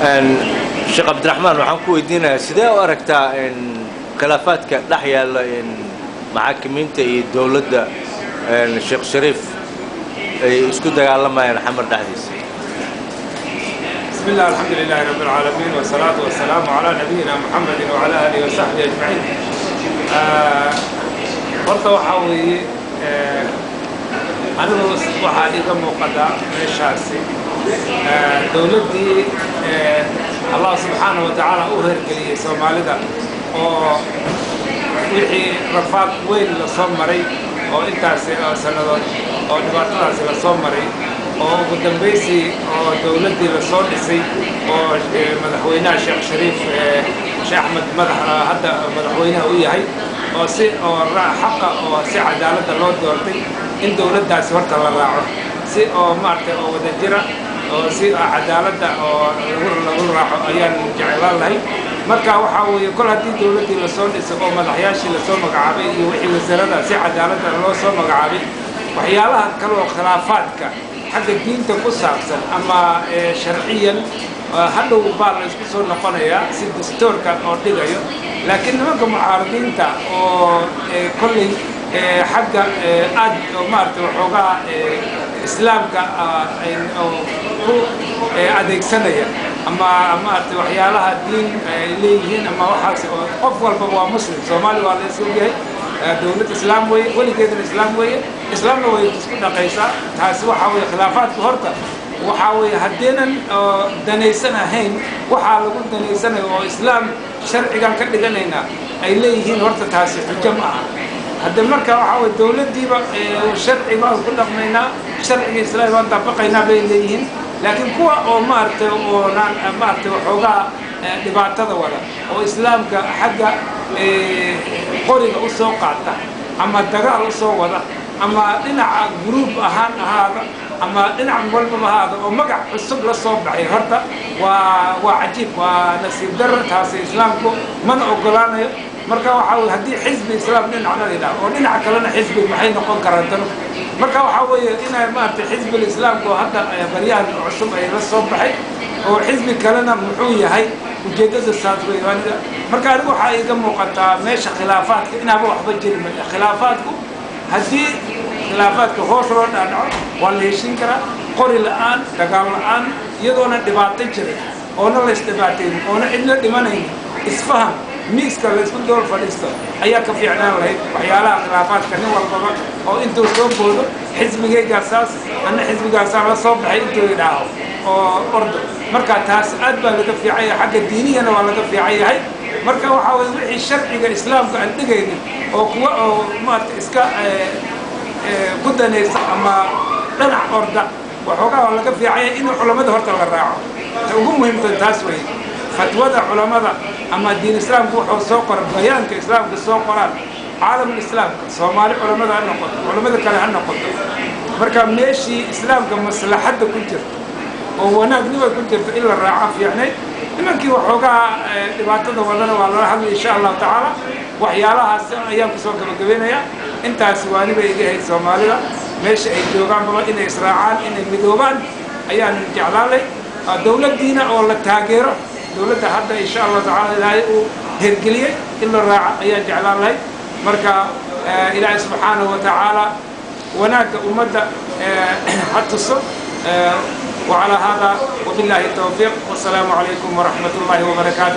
الشيخ عبد الرحمن waxaan ku weydiinayaa sidee u aragtaa khilaafaadka dhex yaala maxaakimiinta iyo dawladda Sheikh Shariif ay isku dagaalamayaan xamar dhexdiisa بسم الله الحمد لله رب العالمين والصلاة والسلام على نبينا محمد وعلى آله وصحبه أجمعين horta waxa weeye anigu waxaa iga muuqata meeshaasi dawladdii Allah subxaanahu wa tacaala u hergeliyey Soomaalida oo wixii rafaad weyn la soo maray oo intaasi sanadood oo dhibaatadaasi la soo maray oo ugu dambeysii oo dawladdii la soo dhisay oo madaxweynaha Sheikh Shariif Sheikh Ahmed hadda madaxweynaha u yahay oo si xaqa oo si cadaalad loo doortay in dawladdaasi horta la raaco si oo maartay oo wada jira oo si cadaalad oo lagu raaco ayaan jeclaan lahay marka waxa weeye kol hadii dawladdii la soo dhisay oo madaxyaashii la soo magacaabay iyo wixii wasaaradda si cadaalad loo soo magacaabay waxyaalaha kale oo khilaafaadka xagga diinta ku saabsan ama sharciyan hadhow baa la isku soo noqonayaa si dastuurka oo dhigayo laakiin nimanka mucaaradiinta oo kolley xagga aad maartay waxoogaa islaamka ku adeegsanaya ama maartay waxyaalaha diin ay leeyihiin ama waxaas oo qof walba waa muslim Soomaali waa la isku yahay dawlad islaam way waligeedna islaam way islaamna way isku dhaqaysaa taasi waxa way khilaafaadku horta waxa way hadeenan danaysan ahayn waxa lagu danaysanayo oo islaam sharcigan ka dhiganayna ay leeyihiin horta taasi xujo ma aha hadda marka waxa way dawladdiiba sharciga ku dhaqmayna sharciga islaam aan dabaqayna bay leeyihiin laakiin kuwa oo maartay waxoogaa dhibaatada wada oo islaamka xagga qoriga u soo qaata ama dagaal u soo wada ama dhinaca group ahaan ahaada ama dhinac walba ahaada oo magac cusub la soo baxay horta waa cajiib waa nasiib darro taasi islaamku mana ogolaanayo marka waxa weeye hadii xisbi islaam dhinacna leeyahay oo dhinac kalena xisbi maxay noqon karaan marka waxa weeye inay maartay xisbi islaamku hadda baryahan cusub ay la soo baxay oo xisbi kalena muxuu yahay ujeedada saadweeyaniga marka anigu waxa iga muuqataa meesha khilaafaadka inaaba waxba jirin khilaafaadku hadii khilaafaadka hoos loo dhaadhaco waa la heshin karaa qori la'aan dagaal la'aan iyadoona dhibaato jiray oona la isdhibaateyn oona cidna dhimanayn isfaham miiska la isku dool fadhiisto ayaa ka fiicnaan lahayd waxyaalaha khilaafaadka nin walbaba oo intuu soo boodo xisbigaygaas ana xisbigaas la soo baxay intuu yidhaaho oo ordo marka taas aad baa laga fiicay xagga diiniyana waa laga fiicay marka waxa weeye wixii sharciga islaamka aan dhigaynin oo kuwa oo maartay iska ku danaysa ama dhinac orda waxoogaa laga fiicay in culimada horta la raaco ugu muhiimsan taas weeye fatwada culimada ama diin islaamku wuxuu soo qoray bayaanka islaamka soo qoraan caalamka islaamka Soomaali culimada aan noqoto culimada kale aan noqoto marka meeshii islaamka maslaxada ku jirto oo wanaagniba ku jirto in la raaco fiicnay nimankii waxoogaa dhibaatada wadana waa la hadlay insha Allah taala waxyaalahaas ayaan ku soo gabagabeynaya intaas waaniba iga hay Soomaalida meesha ay joogaan baba inay israacaan inay midoobaan ayaan jeclaanay dawladdiina oo la taageero dawladda hadda insha Allah taala ilaahay uu hergeliyay in la raaco ayaan jeclaan lahay marka ilaahay subhanahu wa taala wanaagga ummadda hatuso وعلى هذا وبالله التوفيق والسلام عليكم ورحمة الله وبركاته.